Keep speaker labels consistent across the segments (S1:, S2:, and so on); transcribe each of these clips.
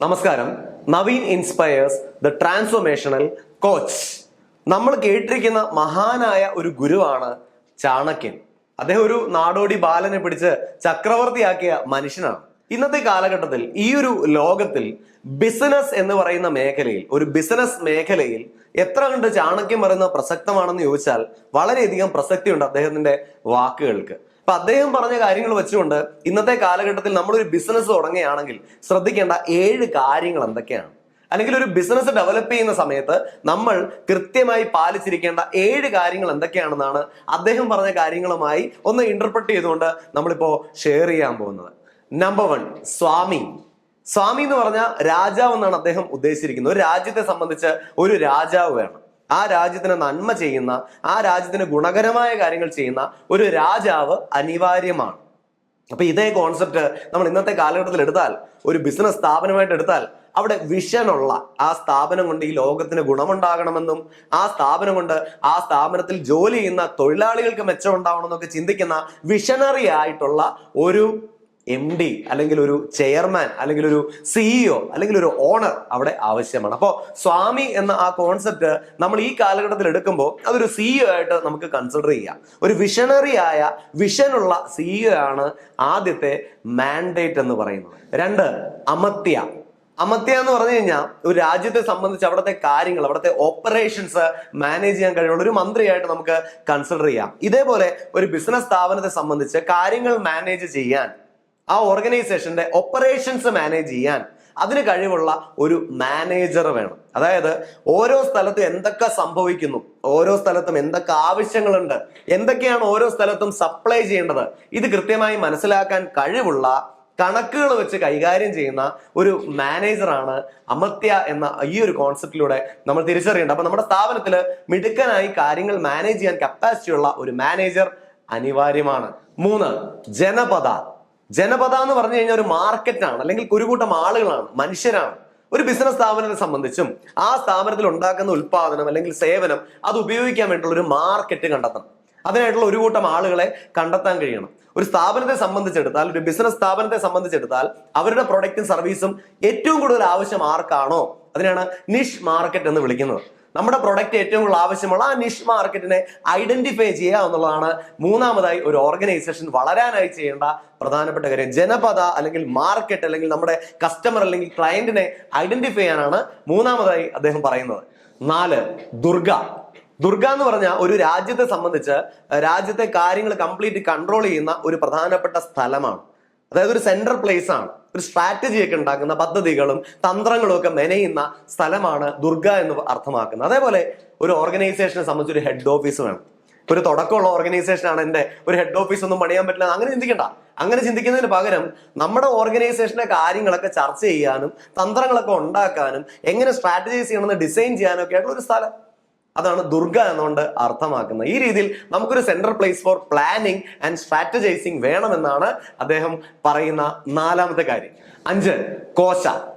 S1: നമസ്കാരം. Naveen inspires the transformational coach. നമ്മൾ കേട്ടിരിക്കുന്ന മഹാനായ ഒരു ഗുരുവാണ് ചാണക്യൻ. അദ്ദേഹം ഒരു നാടോടി ബാലനെ പിടിച്ച് ചക്രവർത്തിയാക്കിയ മനുഷ്യനാണ്. ഇന്നത്തെ കാലഘട്ടത്തിൽ ഈ ഒരു ലോകത്തിൽ ബിസിനസ് എന്ന് പറയുന്ന മേഖലയിൽ, ഒരു ബിസിനസ് മേഖലയിൽ എത്ര കണ്ട് ചാണക്യം പറയുന്ന പ്രസക്തമാണെന്ന് ചോദിച്ചാൽ വളരെയധികം പ്രസക്തിയുണ്ട് അദ്ദേഹത്തിന്റെ വാക്കുകൾക്ക്. അപ്പൊ അദ്ദേഹം പറഞ്ഞ കാര്യങ്ങൾ വെച്ചുകൊണ്ട് ഇന്നത്തെ കാലഘട്ടത്തിൽ നമ്മളൊരു ബിസിനസ് തുടങ്ങുകയാണെങ്കിൽ ശ്രദ്ധിക്കേണ്ട 7 കാര്യങ്ങൾ എന്തൊക്കെയാണ്, അല്ലെങ്കിൽ ഒരു ബിസിനസ് ഡെവലപ്പ് ചെയ്യുന്ന സമയത്ത് നമ്മൾ കൃത്യമായി പാലിച്ചിരിക്കേണ്ട 7 കാര്യങ്ങൾ എന്തൊക്കെയാണെന്നാണ് അദ്ദേഹം പറഞ്ഞ കാര്യങ്ങളുമായി ഒന്ന് ഇന്റർപ്രറ്റ് ചെയ്തുകൊണ്ട് നമ്മളിപ്പോ ഷെയർ ചെയ്യാൻ പോകുന്നത്. നമ്പർ 1, സ്വാമി. സ്വാമി എന്ന് പറഞ്ഞാൽ രാജാവ് എന്നാണ് അദ്ദേഹം ഉദ്ദേശിച്ചിരിക്കുന്നത്. ഒരു രാജ്യത്തെ സംബന്ധിച്ച് ഒരു രാജാവ് വേണം. ആ രാജ്യത്തിന് നന്മ ചെയ്യുന്ന, ആ രാജ്യത്തിന് ഗുണകരമായ കാര്യങ്ങൾ ചെയ്യുന്ന ഒരു രാജാവ് അനിവാര്യമാണ്. അപ്പൊ ഇതേ കോൺസെപ്റ്റ് നമ്മൾ ഇന്നത്തെ കാലഘട്ടത്തിൽ എടുത്താൽ, ഒരു ബിസിനസ് സ്ഥാപനമായിട്ട് എടുത്താൽ, അവിടെ വിഷനുള്ള ആ സ്ഥാപനം കൊണ്ട് ഈ ലോകത്തിന് ഗുണമുണ്ടാകണമെന്നും ആ സ്ഥാപനം കൊണ്ട് ആ സ്ഥാപനത്തിൽ ജോലി ചെയ്യുന്ന തൊഴിലാളികൾക്ക് മെച്ചം ഉണ്ടാവണമെന്നൊക്കെ ചിന്തിക്കുന്ന വിഷണറി ആയിട്ടുള്ള ഒരു MD അല്ലെങ്കിൽ ഒരു ചെയർമാൻ അല്ലെങ്കിൽ ഒരു CEO അല്ലെങ്കിൽ ഒരു ഓണർ അവിടെ ആവശ്യമാണ്. അപ്പോൾ സ്വാമി എന്ന ആ കോൺസെപ്റ്റ് നമ്മൾ ഈ കാലഘട്ടത്തിൽ എടുക്കുമ്പോൾ അതൊരു CEO ആയിട്ട് നമുക്ക് കൺസിഡർ ചെയ്യാം. ഒരു വിഷണറി ആയ വിഷനുള്ള CEO ആണ് ആദ്യത്തെ മാൻഡേറ്റ് എന്ന് പറയുന്നത്. 2, അമർത്യ. അമർത്യ എന്ന് പറഞ്ഞു കഴിഞ്ഞാൽ ഒരു രാജ്യത്തെ സംബന്ധിച്ച് അവിടുത്തെ കാര്യങ്ങൾ, അവിടുത്തെ ഓപ്പറേഷൻസ് മാനേജ് ചെയ്യാൻ കഴിവുള്ള ഒരു മന്ത്രിയായിട്ട് നമുക്ക് കൺസിഡർ ചെയ്യാം. ഇതേപോലെ ഒരു ബിസിനസ് സ്ഥാപനത്തെ സംബന്ധിച്ച് കാര്യങ്ങൾ മാനേജ് ചെയ്യാൻ, ആ ഓർഗനൈസേഷന്റെ ഓപ്പറേഷൻസ് മാനേജ് ചെയ്യാൻ അതിന് കഴിവുള്ള ഒരു മാനേജർ വേണം. അതായത് ഓരോ സ്ഥലത്തും എന്തൊക്കെ സംഭവിക്കുന്നു, ഓരോ സ്ഥലത്തും എന്തൊക്കെ ആവശ്യങ്ങളുണ്ട്, എന്തൊക്കെയാണ് ഓരോ സ്ഥലത്തും സപ്ലൈ ചെയ്യേണ്ടത്, ഇത് കൃത്യമായി മനസ്സിലാക്കാൻ കഴിവുള്ള, കണക്കുകൾ വെച്ച് കൈകാര്യം ചെയ്യുന്ന ഒരു മാനേജറാണ് അമർത്യ എന്ന ഈ ഒരു കോൺസെപ്റ്റിലൂടെ നമ്മൾ തിരിച്ചറിയേണ്ടത്. അപ്പൊ നമ്മുടെ സ്ഥാപനത്തിൽ മിടുക്കനായി കാര്യങ്ങൾ മാനേജ് ചെയ്യാൻ കപ്പാസിറ്റി ഉള്ള ഒരു മാനേജർ അനിവാര്യമാണ്. 3, ജനപദ. ജനപദ എന്ന് പറഞ്ഞു കഴിഞ്ഞാൽ ഒരു മാർക്കറ്റാണ്, അല്ലെങ്കിൽ ഒരു കൂട്ടം ആളുകളാണ്, മനുഷ്യരാണ്. ഒരു ബിസിനസ് സ്ഥാപനത്തെ സംബന്ധിച്ചും ആ സ്ഥാപനത്തിൽ ഉണ്ടാക്കുന്ന ഉൽപാദനം അല്ലെങ്കിൽ സേവനം അത് ഉപയോഗിക്കാൻ വേണ്ടിയുള്ള ഒരു മാർക്കറ്റ് കണ്ടെത്തണം. അതിനായിട്ടുള്ള ഒരു കൂട്ടം ആളുകളെ കണ്ടെത്താൻ കഴിയണം. ഒരു സ്ഥാപനത്തെ സംബന്ധിച്ചെടുത്താൽ, ഒരു ബിസിനസ് സ്ഥാപനത്തെ സംബന്ധിച്ചെടുത്താൽ അവരുടെ പ്രൊഡക്റ്റും സർവീസും ഏറ്റവും കൂടുതൽ ആവശ്യം ആർക്കാണോ അതിനാണ് നിഷ് മാർക്കറ്റ് എന്ന് വിളിക്കുന്നത്. നമ്മുടെ പ്രൊഡക്റ്റ് ഏറ്റവും കൂടുതൽ ആവശ്യമുള്ള ആ നിഷ് മാർക്കറ്റിനെ ഐഡന്റിഫൈ ചെയ്യുക എന്നുള്ളതാണ് മൂന്നാമതായി ഒരു ഓർഗനൈസേഷൻ വളരാനായി ചെയ്യേണ്ട പ്രധാനപ്പെട്ട കാര്യം. ജനപദ അല്ലെങ്കിൽ മാർക്കറ്റ് അല്ലെങ്കിൽ നമ്മുടെ കസ്റ്റമർ അല്ലെങ്കിൽ ക്ലയന്റിനെ ഐഡന്റിഫൈ ചെയ്യാനാണ് മൂന്നാമതായി അദ്ദേഹം പറയുന്നത്. 4, ദുർഗ. ദുർഗ എന്ന് പറഞ്ഞാൽ ഒരു രാജ്യത്തെ സംബന്ധിച്ച് രാജ്യത്തെ കാര്യങ്ങൾ കംപ്ലീറ്റ് കൺട്രോൾ ചെയ്യുന്ന ഒരു പ്രധാനപ്പെട്ട സ്ഥലമാണ്. അതായത് ഒരു സെൻട്രൽ പ്ലേസ് ആണ്. ഒരു സ്ട്രാറ്റജി ഒക്കെ ഉണ്ടാക്കുന്ന പദ്ധതികളും തന്ത്രങ്ങളും ഒക്കെ മെനയുന്ന സ്ഥലമാണ് ദുർഗ എന്ന് അർത്ഥമാക്കുന്നത്. അതേപോലെ ഒരു ഓർഗനൈസേഷനെ സംബന്ധിച്ച് ഒരു ഹെഡ് ഓഫീസ് വേണം. ഒരു തുടക്കമുള്ള ഓർഗനൈസേഷൻ ആണ് എന്റെ, ഒരു ഹെഡ് ഓഫീസ് ഒന്നും പണിയാൻ പറ്റില്ല, അങ്ങനെ ചിന്തിക്കണ്ട. അങ്ങനെ ചിന്തിക്കുന്നതിന് പകരം നമ്മുടെ ഓർഗനൈസേഷന്റെ കാര്യങ്ങളൊക്കെ ചർച്ച ചെയ്യാനും തന്ത്രങ്ങളൊക്കെ ഉണ്ടാക്കാനും എങ്ങനെ സ്ട്രാറ്റജൈസ് ചെയ്യണമെന്ന് ഡിസൈൻ ചെയ്യാനും ഒക്കെ ആയിട്ടുള്ള ഒരു സ്ഥലം, അതാണ് ദുർഗ എന്നുകൊണ്ട് അർത്ഥമാക്കുന്നത്. ഈ രീതിയിൽ നമുക്കൊരു central place for planning and strategizing വേണമെന്നാണ് അദ്ദേഹം പറയുന്ന 4ാമത്തെ കാര്യം. 5, കോശ.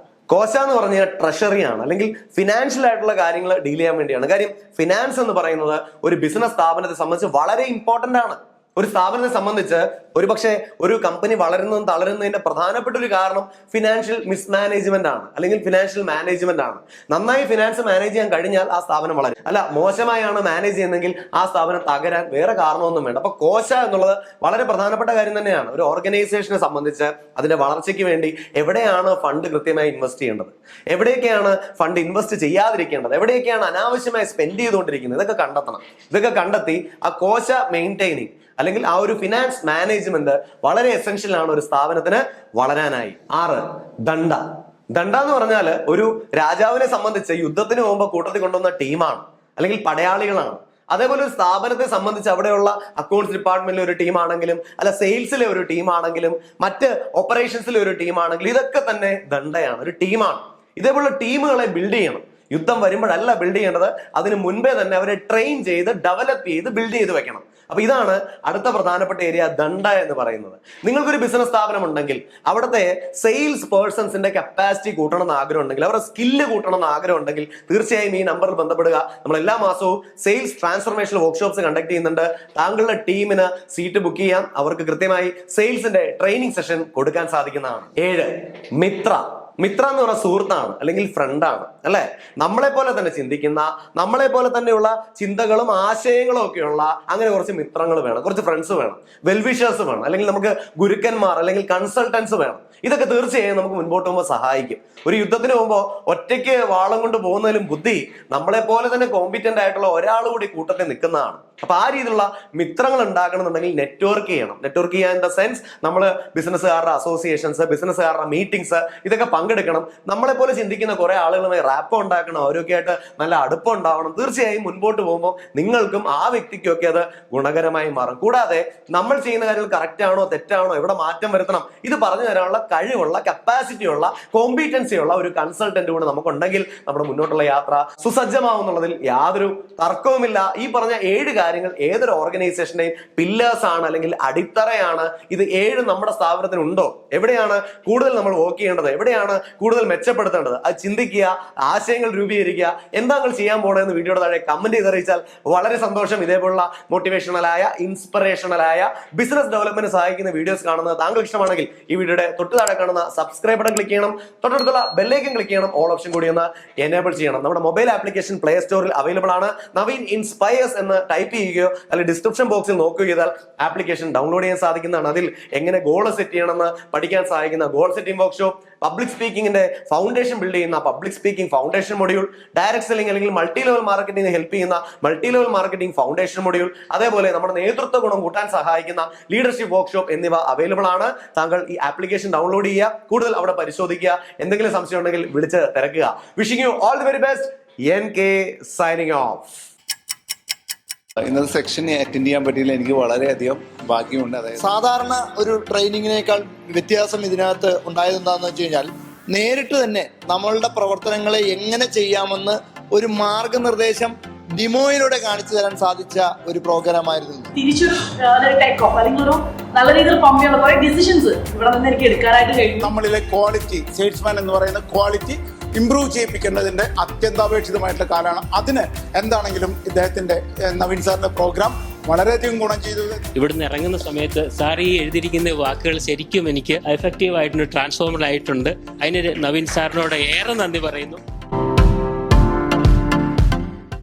S1: കോശ എന്ന് പറഞ്ഞാൽ ട്രഷറിയാണ്, അല്ലെങ്കിൽ ഫിനാൻഷ്യൽ ആയിട്ടുള്ള കാര്യങ്ങൾ ഡീൽ ചെയ്യാൻ വേണ്ടിയാണ്. കാര്യം ഫിനാൻസ് എന്ന് പറയുന്നത് ഒരു ബിസിനസ് സ്ഥാപനത്തെ സംബന്ധിച്ച് വളരെ ഇമ്പോർട്ടന്റ് ആണ്. ഒരു സ്ഥാപനത്തെ സംബന്ധിച്ച് ഒരുപക്ഷെ ഒരു കമ്പനി വളരുന്നതും തളരുന്നതിന്റെ പ്രധാനപ്പെട്ട ഒരു കാരണം ഫിനാൻഷ്യൽ മിസ്മാനേജ്മെന്റ് ആണ്, അല്ലെങ്കിൽ ഫിനാൻഷ്യൽ മാനേജ്മെന്റ് ആണ്. നന്നായി ഫിനാൻസ് മാനേജ് ചെയ്യാൻ കഴിഞ്ഞാൽ ആ സ്ഥാപനം വളരും. അല്ല, മോശമായാണ് മാനേജ് ചെയ്യുന്നതെങ്കിൽ ആ സ്ഥാപനം തകരാൻ വേറെ കാരണമൊന്നും വേണ്ട. അപ്പൊ കോശ എന്നുള്ളത് വളരെ പ്രധാനപ്പെട്ട കാര്യം തന്നെയാണ്. ഒരു ഓർഗനൈസേഷനെ സംബന്ധിച്ച് അതിന്റെ വളർച്ചയ്ക്ക് വേണ്ടി എവിടെയാണ് ഫണ്ട് കൃത്യമായി ഇൻവെസ്റ്റ് ചെയ്യേണ്ടത്, എവിടെയൊക്കെയാണ് ഫണ്ട് ഇൻവെസ്റ്റ് ചെയ്യാതിരിക്കേണ്ടത്, എവിടെയൊക്കെയാണ് അനാവശ്യമായി സ്പെൻഡ് ചെയ്തുകൊണ്ടിരിക്കുന്നത്, ഇതൊക്കെ കണ്ടെത്തണം. ഇതൊക്കെ കണ്ടെത്തി ആ കോശ മെയിൻറ്റെയിനിങ് അല്ലെങ്കിൽ ആ ഒരു ഫിനാൻസ് മാനേജ്മെന്റ് വളരെ എസെൻഷ്യൽ ആണ് ഒരു സ്ഥാപനത്തിന് വളരാനായി. 6, ദണ്ഡ. ദണ്ഡ എന്ന് പറഞ്ഞാൽ ഒരു രാജാവിനെ സംബന്ധിച്ച് യുദ്ധത്തിന് പോകുമ്പോൾ കൂട്ടത്തിൽ കൊണ്ടുവന്ന ടീമാണ്, അല്ലെങ്കിൽ പടയാളികളാണ്. അതേപോലെ ഒരു സ്ഥാപനത്തെ സംബന്ധിച്ച് അവിടെയുള്ള അക്കൗണ്ട്സ് ഡിപ്പാർട്ട്മെന്റിലെ ഒരു ടീമാണെങ്കിലും, അല്ല സെയിൽസിലെ ഒരു ടീമാണെങ്കിലും, മറ്റ് ഓപ്പറേഷൻസിലെ ഒരു ടീമാണെങ്കിലും, ഇതൊക്കെ തന്നെ ദണ്ഡയാണ്, ഒരു ടീമാണ്. ഇതേപോലുള്ള ടീമുകളെ ബിൽഡ് ചെയ്യണം. യുദ്ധം വരുമ്പോഴല്ല ബിൽഡ് ചെയ്യേണ്ടത്, അതിന് മുൻപേ തന്നെ അവരെ ട്രെയിൻ ചെയ്ത് ഡെവലപ്പ് ചെയ്ത് ബിൽഡ് ചെയ്ത് വെക്കണം. അപ്പൊ ഇതാണ് അടുത്ത പ്രധാനപ്പെട്ട ഏരിയ, ദണ്ഡ എന്ന് പറയുന്നത്. നിങ്ങൾക്കൊരു ബിസിനസ് സ്ഥാപനം ഉണ്ടെങ്കിൽ അവിടുത്തെ സെയിൽസ് പേഴ്സൺസിന്റെ കപ്പാസിറ്റി കൂട്ടണം എന്ന് ആഗ്രഹം ഉണ്ടെങ്കിൽ, അവരുടെ സ്കില്ല് കൂട്ടണം എന്ന് ആഗ്രഹം ഉണ്ടെങ്കിൽ തീർച്ചയായും ഈ നമ്പറിൽ ബന്ധപ്പെടുക. നമ്മൾ എല്ലാ മാസവും സെയിൽസ് ട്രാൻസ്ഫോർമേഷൻ വർക്ക്ഷോപ്സ് കണ്ടക്ട് ചെയ്യുന്നുണ്ട്. താങ്കളുടെ ടീമിന് സീറ്റ് ബുക്ക് ചെയ്യാം, അവർക്ക് കൃത്യമായി സെയിൽസിന്റെ ട്രെയിനിങ് സെഷൻ കൊടുക്കാൻ സാധിക്കുന്നതാണ്. 7, മിത്ര. മിത്ര എന്ന് പറഞ്ഞ സുഹൃത്താണ് അല്ലെങ്കിൽ ഫ്രണ്ടാണ് അല്ലെ. നമ്മളെ പോലെ തന്നെ ചിന്തിക്കുന്ന, നമ്മളെ പോലെ തന്നെയുള്ള ചിന്തകളും ആശയങ്ങളും ഒക്കെയുള്ള അങ്ങനെ കുറച്ച് മിത്രങ്ങൾ വേണം, കുറച്ച് ഫ്രണ്ട്സ് വേണം, വെൽവിഷേഴ്സ് വേണം, അല്ലെങ്കിൽ നമുക്ക് ഗുരുക്കന്മാർ അല്ലെങ്കിൽ കൺസൾട്ടൻസ് വേണം. ഇതൊക്കെ തീർച്ചയായും നമുക്ക് മുൻപോട്ട് പോകുമ്പോൾ സഹായിക്കും. ഒരു യുദ്ധത്തിന് പോകുമ്പോൾ ഒറ്റയ്ക്ക് വാളം കൊണ്ട് പോകുന്നതിലും ബുദ്ധി നമ്മളെ പോലെ തന്നെ കോമ്പിറ്റന്റ് ആയിട്ടുള്ള ഒരാൾ കൂടി കൂട്ടത്തിൽ നിൽക്കുന്നതാണ്. അപ്പൊ ആ രീതിയിലുള്ള മിത്രങ്ങൾ ഉണ്ടാക്കണമെന്നുണ്ടെങ്കിൽ നെറ്റ്വർക്ക് ചെയ്യണം. നെറ്റ്വർക്ക് ചെയ്യാൻ ഇൻ ദ സെൻസ് നമ്മൾ ബിസിനസ്സുകാരുടെ അസോസിയേഷൻസ്, ബിസിനസ്സുകാരുടെ മീറ്റിംഗ്സ് ഇതൊക്കെ പങ്കെടുക്കണം. നമ്മളെ പോലെ ചിന്തിക്കുന്ന കുറെ ആളുകളുമായി റാപ്പ് ഉണ്ടാക്കണം, അവരൊക്കെ ആയിട്ട് നല്ല അടുപ്പം ഉണ്ടാവണം. തീർച്ചയായും മുൻപോട്ട് പോകുമ്പോൾ നിങ്ങൾക്കും ആ വ്യക്തിക്കും ഒക്കെ അത് ഗുണകരമായി മാറും. കൂടാതെ നമ്മൾ ചെയ്യുന്ന കാര്യങ്ങൾ കറക്റ്റ് ആണോ തെറ്റാണോ, എവിടെ മാറ്റം വരുത്തണം, ഇത് പറഞ്ഞു തരാനുള്ള കഴിവുള്ള, കപ്പാസിറ്റി ഉള്ള, കോമ്പീറ്റൻസി ഉള്ള ഒരു കൺസൾട്ടന്റ് കൂടെ നമുക്കുണ്ടെങ്കിൽ നമ്മുടെ മുന്നോട്ടുള്ള യാത്ര സുസജ്ജമാവുന്നുള്ളതിൽ യാതൊരു തർക്കവുമില്ല. ഈ പറഞ്ഞ 7 കാര്യങ്ങൾ ഏതൊരു ഓർഗനൈസേഷന്റെയും പില്ലേഴ്സ് ആണ് അല്ലെങ്കിൽ അടിത്തറയാണ്. ഇത് 7 നമ്മുടെ സ്ഥാപനത്തിന് ഉണ്ടോ, എവിടെയാണ് കൂടുതൽ നമ്മൾ വർക്ക് ചെയ്യേണ്ടത്, എവിടെയാണ് കൂടുതൽ മെച്ചപ്പെടുത്തേണ്ടത്, അത് ചിന്തിക്കുക, ആശയങ്ങൾ രൂപീകരിക്കുക. എന്താ നിങ്ങൾ ചെയ്യാൻ പോകണമെന്ന് വീഡിയോയുടെ താഴെ കമന്റ് ചെയ്തറിയിച്ചാൽ വളരെ സന്തോഷം. ഇതേപോലുള്ള മോട്ടിവേഷണലായ, ഇൻസ്പിറേഷണലായ, ബിസിനസ് ഡെവലപ്മെന്റ് സഹായിക്കുന്ന വീഡിയോസ് കാണുന്നത് താങ്കൾക്ക് ഇഷ്ടമാണെങ്കിൽ ഈ വീഡിയോയുടെ തൊട്ട് താഴെ കാണുന്ന സബ്സ്ക്രൈബ് ബട്ടൺ ക്ലിക്ക് ചെയ്യണം, തൊട്ടടുത്തുള്ള ബെല്ലൈക്കൻ ക്ലിക്ക് ചെയ്യണം, ഓൾ ഓപ്ഷൻ കൂടി ഒന്ന് എനേബിൾ ചെയ്യണം. നമ്മുടെ മൊബൈൽ ആപ്ലിക്കേഷൻ പ്ലേ സ്റ്റോറിൽ അവൈലബിൾ ആണ്. നവീൻ ഇൻസ്പയേഴ്സ് എന്ന് ടൈപ്പ് ചെയ്യുകയോ അല്ലെങ്കിൽ ഡിസ്ക്രിപ്ഷൻ ബോക്സിൽ നോക്കുകയോ ചെയ്താൽ ആപ്ലിക്കേഷൻ ഡൗൺലോഡ് ചെയ്യാൻ സാധിക്കുന്നതാണ്. അതിൽ എങ്ങനെ ഗോൾ സെറ്റ് ചെയ്യണമെന്ന് പഠിക്കാൻ സഹായിക്കുന്ന ഗോൾ സെറ്റിംഗ് വർക്ക്ഷോപ്പ്, പബ്ലിക് സ്പീക്കിംഗിന്റെ ഫൗണ്ടേഷൻ ബിൽഡ് ചെയ്യുന്ന public speaking foundation module, direct selling അല്ലെങ്കിൽ മൾട്ടി ലെവൽ മാർക്കറ്റിംഗ് ഹെൽപ്പ് ചെയ്യുന്ന multi level marketing foundation module, അതേപോലെ നമ്മുടെ നേതൃത്വ ഗുണം കൂട്ടാൻ സഹായിക്കുന്ന ലീഡർഷിപ്പ് വർക്ക്ഷോപ്പ് എന്നിവ അവൈലബിൾ ആണ്. താങ്കൾ ഈ ആപ്ലിക്കേഷൻ ഡൗൺലോഡ് ചെയ്യുക, കൂടുതൽ അവിടെ പരിശോധിക്കുക. എന്തെങ്കിലും സംശയം ഉണ്ടെങ്കിൽ വിളിച്ച് തിരക്കുക. Wishing you all the very best. NK signing off.
S2: ഇന്നത്തെ സെക്ഷൻ അറ്റൻഡ് ചെയ്യാൻ പറ്റിയില്ല, എനിക്ക് വളരെയധികം ഭാഗ്യമുണ്ട്. അതായത്
S3: സാധാരണ ഒരു ട്രെയിനിങ്ങിനേക്കാൾ വ്യത്യാസം ഇതിനകത്ത് ഉണ്ടായത് എന്താണെന്ന് വെച്ച് കഴിഞ്ഞാൽ നേരിട്ട് തന്നെ നമ്മളുടെ പ്രവർത്തനങ്ങളെ എങ്ങനെ ചെയ്യാമെന്ന് ഒരു മാർഗനിർദ്ദേശം ഡിമോയിലൂടെ കാണിച്ചു തരാൻ സാധിച്ച ഒരു പ്രോഗ്രാം ആയിരുന്നു.
S4: തിരിച്ചൊരു ടേക്ക് ഓഫ് അല്ലെങ്കിൽ ഒരു നല്ല രീതിയിൽ പമ്പ് ചെയ്യുന്ന കുറെ ഡിസിഷൻസ് ഇവിടെ നിന്ന് എനിക്ക് എടുക്കാനായിട്ട് കഴിഞ്ഞു.
S5: നമ്മളിലെ ക്വാളിറ്റി, സെയിൽസ്മാൻ എന്ന് പറയുന്ന ക്വാളിറ്റി ഇംപ്രൂവ് ചെയ്യിപ്പിക്കേണ്ടതിന്റെ അത്യന്താപേക്ഷിതമായിട്ടുള്ള കാലമാണ്. അതിന് എന്താണെങ്കിലും ഇദ്ദേഹത്തിന്റെ നവീൻ സാറിന്റെ പ്രോഗ്രാം വളരെയധികം ഗുണം ചെയ്തു.
S6: ഇവിടുന്ന് ഇറങ്ങുന്ന സമയത്ത് സാർ ഈ എഴുതിയിരിക്കുന്ന വാക്കുകൾ ശരിക്കും എനിക്ക് എഫക്റ്റീവ് ആയിട്ടുണ്ട്, ട്രാൻസ്ഫോമർ ആയിട്ടുണ്ട്. അതിന് നവീൻ സാറിനോട് ഏറെ നന്ദി പറയുന്നു.